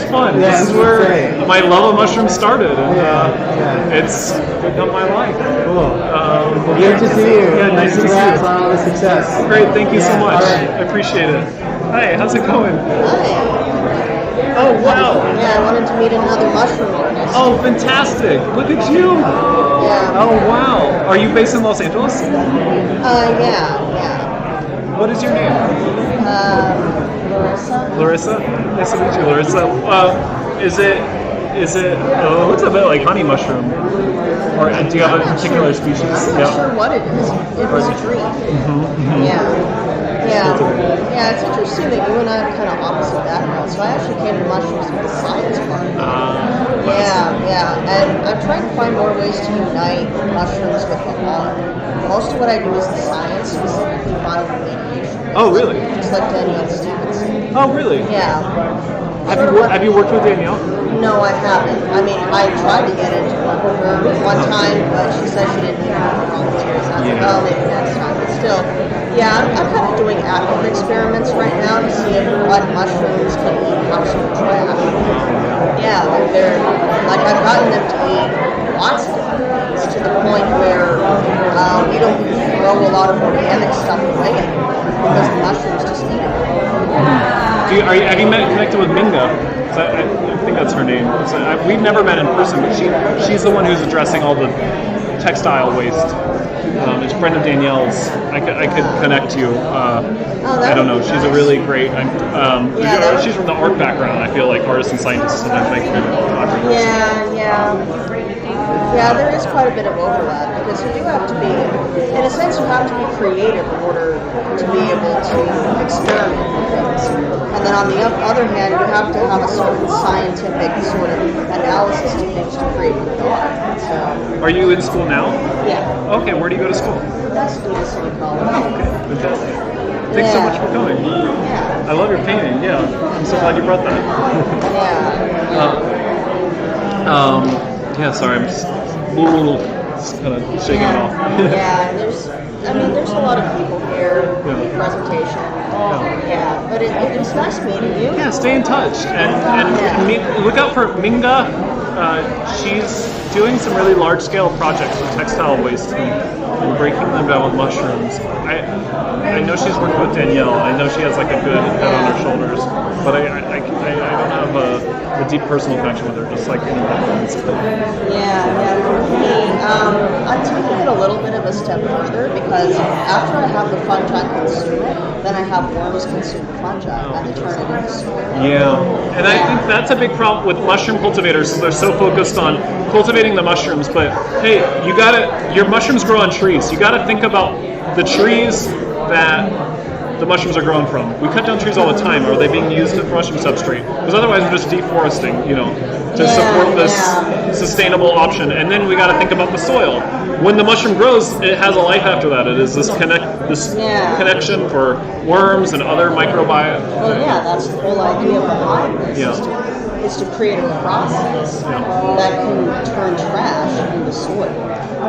fun. Yeah, This is this was where great. my love of mushrooms started, and Yeah. it's become my life. Cool. Well, good to see you. Yeah, nice to see Congrats you. on all the success. Great, thank you so Yeah, much. all right. I appreciate it. Hi, how's it going? Hi. Oh, wow. Yeah, I wanted to meet another mushroom artist. Oh, fantastic. Look at you. Yeah. Oh, wow. Are you based in Los Angeles? Yeah. What is your name? Larissa. Larissa? Nice to meet you, Larissa. Is it, looks a bit like honey mushroom. Or do you have a particular species? I'm not sure what it is. It was a dream. Yeah, it's interesting that you and I have kind of opposite backgrounds. So I actually came to mushrooms with the science part. And I'm trying to find more ways to unite mushrooms with the art. Most of what I do is the science, specifically bioremediation. Oh, really? Just like Danielle Stevenson. Oh, really? Yeah. Have you worked with Danielle? No, I haven't. I mean, I tried to get into it with her one time, but she said she didn't need any volunteers. I said, oh, maybe next time. But still, yeah, I'm kind of doing active experiments right now to see what mushrooms can eat household trash. Yeah, like I've gotten them to eat lots of different things to the point where we don't throw a lot of organic stuff away anymore because the mushrooms just eat it. Have you connected with Minga? I think that's her name. We've never met in person, but she's the one who's addressing all the textile waste. It's Brenda Danielle's. I could connect you. I don't know. She's a really great. She's from the art background. I feel like artists and scientists sometimes make good collaborators. Yeah, there is quite a bit of overlap because you do have to be, in a sense, you have to be creative in order to be able to experiment with things. And then on the other hand, you have to have a certain scientific sort of analysis to things to create good art. So. Are you in school now? Yeah. Okay, where do you go to school? That's Stevenson College. Okay, fantastic. Thanks so much for coming. Yeah. I love your painting. Yeah, I'm so glad you brought that. Sorry, I'm just kind of shaking it off. There's a lot of people here for the presentation. Yeah, but it's nice meeting you. Yeah, stay in touch and look out for Minga. She's doing some really large-scale projects with textile waste and breaking them down with mushrooms. I know she's working with Danielle. I know she has like a good head on her shoulders, but I don't have a deep personal connection with her, just like anyone. I'm taking it a little bit of a step further because after I have the fungi consume it, then I have worms consume the fungi and they turn it into soil. And I think that's a big problem with mushroom cultivators. They're so focused on cultivating the mushrooms, but hey, your mushrooms grow on trees. You gotta think about the trees that the mushrooms are grown from. We cut down trees all the time. Are they being used for mushroom substrate? Because otherwise we're just deforesting, to support this sustainable option. And then we got to think about the soil. When the mushroom grows, it has a life after that. It is this connection for worms and other microbiota. Well, that's the whole idea behind this. Is to create a process that can turn trash into soil.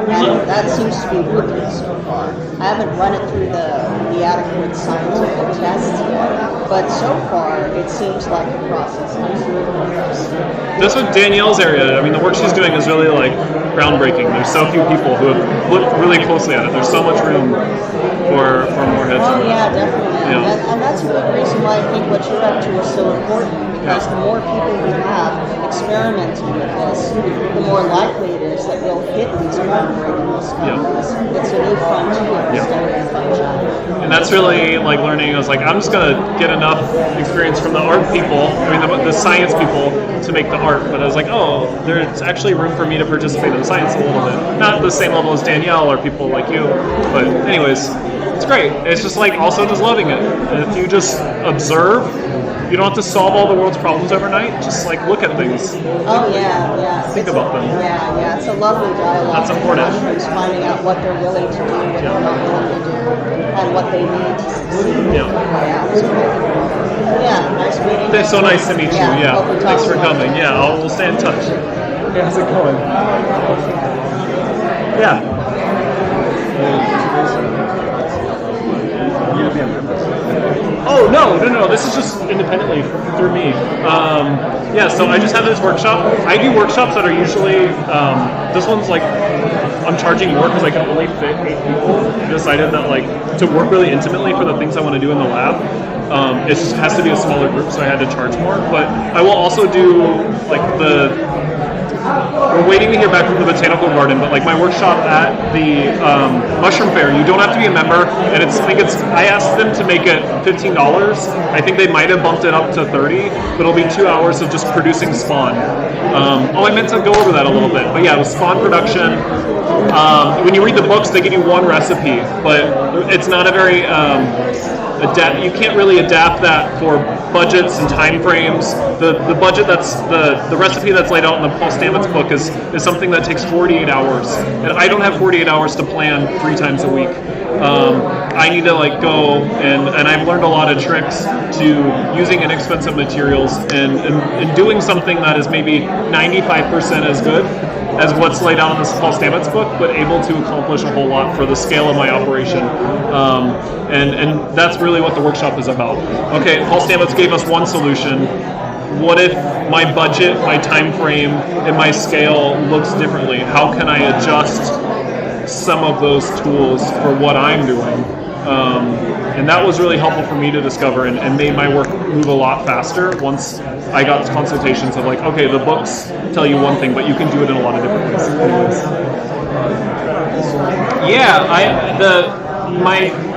And that seems to be working so far. I haven't run it through the adequate scientific tests yet, but so far it seems like the process absolutely works. That's what Danielle's area. I mean, the work she's doing is really like groundbreaking. There's so few people who have looked really closely at it. There's so much room for more heads. Oh yeah, definitely. And that's a big reason why I think what you're up to is so important. Because the more people we have experimenting with this, the more likely it is that we'll hit these groundbreaking discoveries. It's a new frontier studying fungi. And that's really like learning. I was like, I'm just gonna get enough experience from the art people, the science people, to make the art. But I was like, there's actually room for me to participate in science a little bit. Not the same level as Danielle or people like you, but anyways, it's great. It's just like also just loving it. And if you just observe. You don't have to solve all the world's problems overnight. Just like look at things. Oh yeah. Think about them. Yeah. It's a lovely dialogue. That's important. Mushrooms finding out what they're willing to do, what they're not willing to do, and what they need to succeed. Nice meeting you. It's so nice to meet you. Thanks for coming. We'll stay in touch. How's it going? Oh, no. This is just independently through me. So I just have this workshop. I do workshops that are usually, this one's like, I'm charging more because I can only fit 8 people. I decided that to work really intimately for the things I want to do in the lab, it just has to be a smaller group, so I had to charge more. But I will also do the we're waiting to hear back from the botanical garden, but like my workshop at the mushroom fair, you don't have to be a member, and I asked them to make it $15. I think they might have bumped it up to 30, but it'll be 2 hours of just producing spawn. I meant to go over that a little bit, but yeah, it was spawn production. When you read the books, they give you one recipe, but it's not a very you can't really adapt that for budgets and time frames. The budget the recipe that's laid out in the Paul Stamets book is something that takes 48 hours, and I don't have 48 hours to plan 3 times a week. I need to like go and I've learned a lot of tricks to using inexpensive materials and doing something that is maybe 95% as good as what's laid out in this Paul Stamets book, but able to accomplish a whole lot for the scale of my operation. And that's really what the workshop is about. Okay, Paul Stamets gave us one solution. What if my budget, my time frame, and my scale looks differently? How can I adjust some of those tools for what I'm doing? And that was really helpful for me to discover and made my work move a lot faster once I got consultations of like, okay, the books tell you one thing, but you can do it in a lot of different ways. Anyways. Yeah,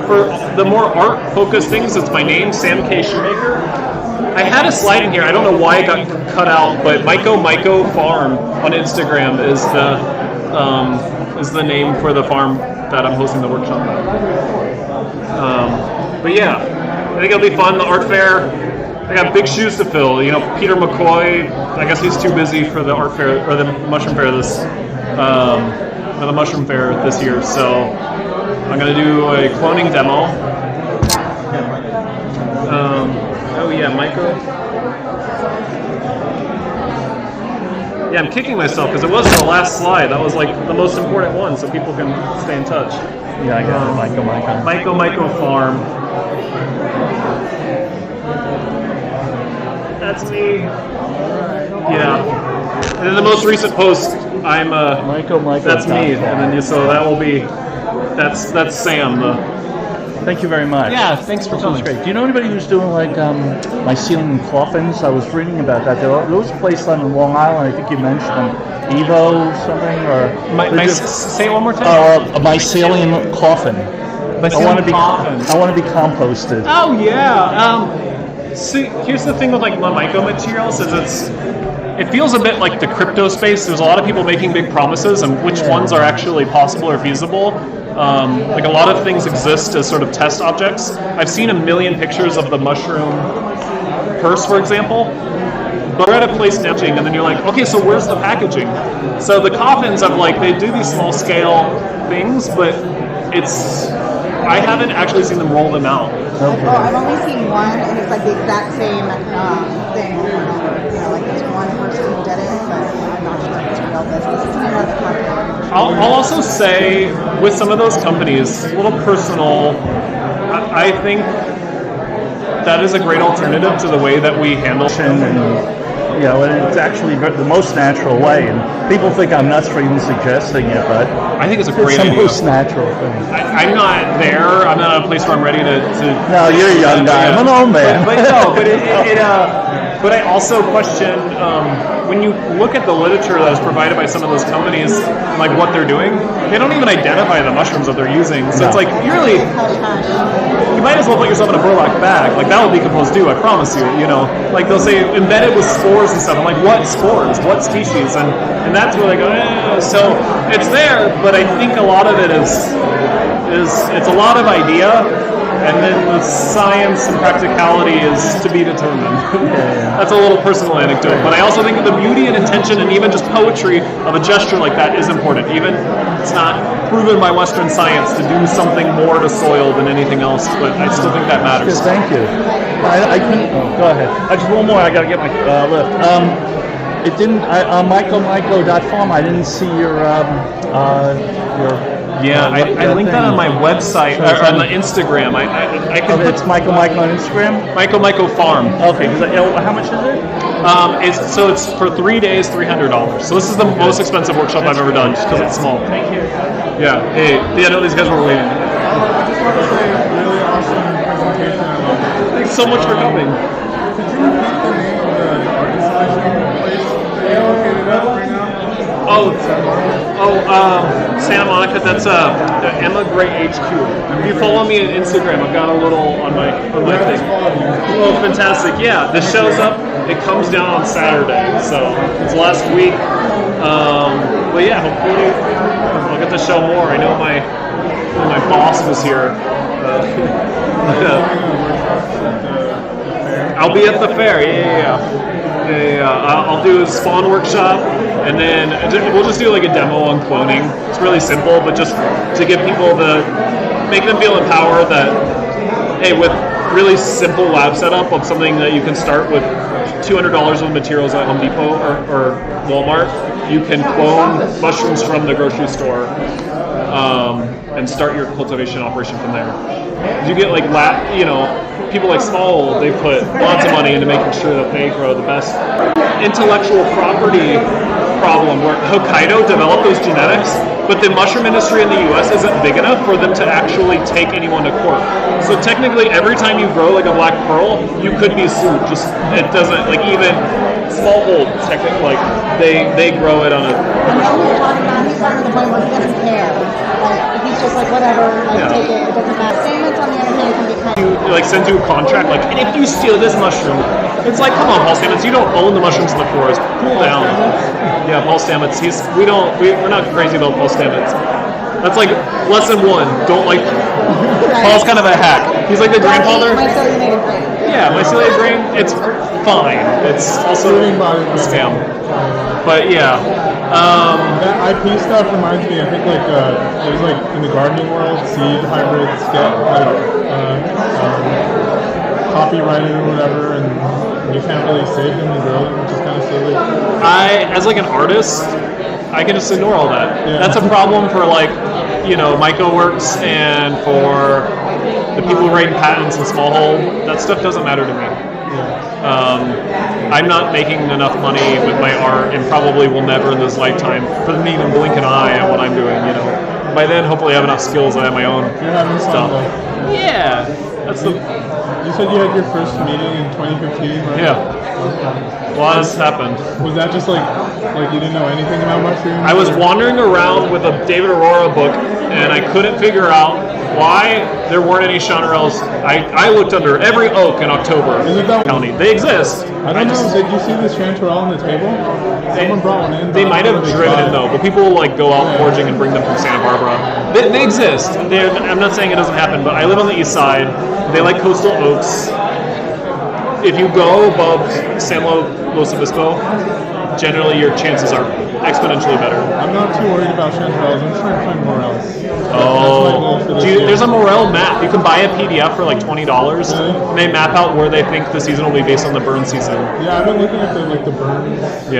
for the more art-focused things, it's my name, Sam K. Shoemaker. I had a slide in here. I don't know why it got cut out, but Myco Farm on Instagram is the name for the farm that I'm hosting the workshop at. But yeah, I think it'll be fun. The art fair, I got big shoes to fill. You know, Peter McCoy, I guess he's too busy for the art fair or the mushroom fair this year. So I'm gonna do a cloning demo. Oh yeah, Michael. Yeah, I'm kicking myself because it wasn't the last slide. That was like the most important one, so people can stay in touch. Yeah, I got it. Myco Farm. That's me. Yeah. And then the most recent post, I'm Myco. That's me, and then so that will be that's Sam. Thank you very much. Yeah, thanks for coming. Great. Do you know anybody who's doing like mycelium coffins? I was reading about that. There was a place on Long Island. I think you mentioned them. Evo something or say it one more time. A mycelium coffin. I want to be composted. Oh yeah. See, here's the thing with like myco materials is it feels a bit like the crypto space. There's a lot of people making big promises, and which ones are actually possible or feasible. Like a lot of things exist as sort of test objects. I've seen a million pictures of the mushroom purse, for example. But we're at a place stitching, and then you're like, okay, so where's the packaging? So the coffins of like, they do these small scale things, but I haven't actually seen them roll them out. Okay. Oh, I've only seen one, and it's like the exact same thing. You know, like this one person who did it, but I'm not sure if it's real business. It's another company. I'll also say, with some of those companies, a little personal, I think that is a great alternative to the way that we handle and it's actually the most natural way. And people think I'm nuts for even suggesting it, but I think it's a great idea. It's the most natural thing. I'm not there. I'm not at a place where I'm ready to No, you're a young guy. I'm an old man. But I also question when you look at the literature that is provided by some of those companies, like what they're doing, they don't even identify the mushrooms that they're using. So it's like you might as well put yourself in a burlap bag. Like that will decompose too, I promise you. You know, like they'll say embedded with spores and stuff. I'm like, what spores? What species? And that's where they go. So it's there, but I think a lot of it is it's a lot of idea. And then the science and practicality is to be determined. That's a little personal anecdote. But I also think the beauty and intention and even just poetry of a gesture like that is important. Even it's not proven by Western science to do something more to soil than anything else, but I still think that matters. Yes, thank you. Go ahead. Just one more. I got to get my lift. It didn't. On myco.farm, I didn't see your. Yeah, I linked that on my website, or on the Instagram. I can it's Myco on Instagram? Myco Farm. Okay, how much is it? It's for 3 days, $300. So this is the most expensive workshop I've ever done, just because it's small. Thank you. Yeah, I know these guys were waiting. I just want to say, really awesome presentation. Thanks so much for coming. Could you repeat the name of the art installation place that you located at right now? Santa Monica. That's the Emma Gray HQ. If you follow me on Instagram, I've got a little on my thing. Oh, fantastic! Yeah, this show's up. It comes down on Saturday, so it's last week. But yeah, hopefully I'll get to show more. I know my boss was here. I'll be at the fair. Yeah. I'll do a spawn workshop, and then we'll just do like a demo on cloning. It's really simple, but just to give people make them feel empowered that, hey, with really simple lab setup of something that you can start with $200 of materials at Home Depot or Walmart, you can clone mushrooms from the grocery store and start your cultivation operation from there. You get like people like Small, they put lots of money into making sure that they grow the best. Intellectual property problem where Hokkaido developed those genetics, but the mushroom industry in the US isn't big enough for them to actually take anyone to court. So technically every time you grow like a black pearl, you could be sued. Just it doesn't like even Smallhold technically like they grow it on a He's gotten to the point where he doesn't care. Like he's just like whatever, like take it, it doesn't matter. Statements on the other hand can be kind of like sends you a contract like, and if you steal this mushroom, it's like, come on, Paul Stamets, you don't own the mushrooms in the forest. Cool down. Yeah, Paul Stamets, we're not crazy about Paul Stamets. That's like lesson 1. Don't like Paul's kind of a hack. He's like the grandfather. myceliated brain. Yeah, myceliated brain, it's fine. It's also a scam. But yeah. That IP stuff reminds me, I think like there's like in the gardening world, seed hybrids get like copyrighted or whatever, and you can't really save them and grow them, which is kind of silly. As like an artist, I can just ignore all that. Yeah. That's a problem for like, MycoWorks and for the people who write patents and Smallhold. That stuff doesn't matter to me. I'm not making enough money with my art, and probably will never in this lifetime for them to even blink an eye at what I'm doing. By then, hopefully, I have enough skills that I have my own You're having stuff. fun, though. Yeah, that's the. You said you had your first meeting in 2015, right? Yeah. A lot has happened. Was that just like you didn't know anything about mushrooms? I was wandering around with a David Aurora book, and I couldn't figure out why there weren't any chanterelles. I looked under every oak in October County. They exist. I don't know. Did you see this chanterelle on the table? Someone brought one in. They might have driven it though, but people go out foraging and bring them from Santa Barbara. They exist. I'm not saying it doesn't happen, but I live on the east side. They like coastal oaks. If you go above San Luis Obispo, generally your chances are exponentially better. I'm not too worried about chanterelles. I'm trying to find morels. There's a morel map. You can buy a PDF for like $20, and they map out where they think the season will be based on the burn season. Yeah, I've been looking at the burn maps. The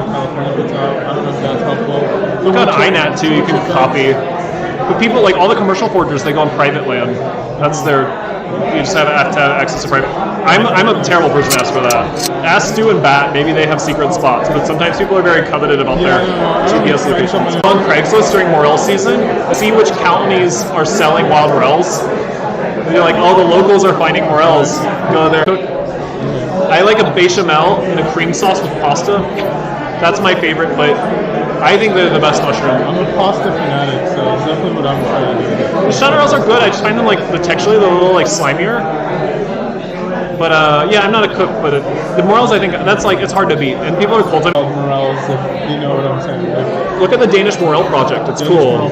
California puts out. I don't know if that's helpful. Look on INAT too. You can copy. But people like all the commercial foragers, they go on private land. That's their. You just have to have access to private. I'm a terrible person to ask for that. Ask Stu and Bat. Maybe they have secret spots, but sometimes people are very coveted about their GPS locations. On Craigslist during morel season, see which counties are selling wild morels. You're like, oh, the locals are finding morels. Go there. I like a bechamel and a cream sauce with pasta. That's my favorite, but I think they're the best mushroom. I'm a pasta fanatic, so it's definitely what I'm trying to do. The chanterelles are good. I just find them like texturally they're a little like slimier. But yeah, I'm not a cook, but the morels I think that's like it's hard to beat, and people are cultivating Morels, if you know what I'm saying. Look at the Danish Morel Project. It's cool.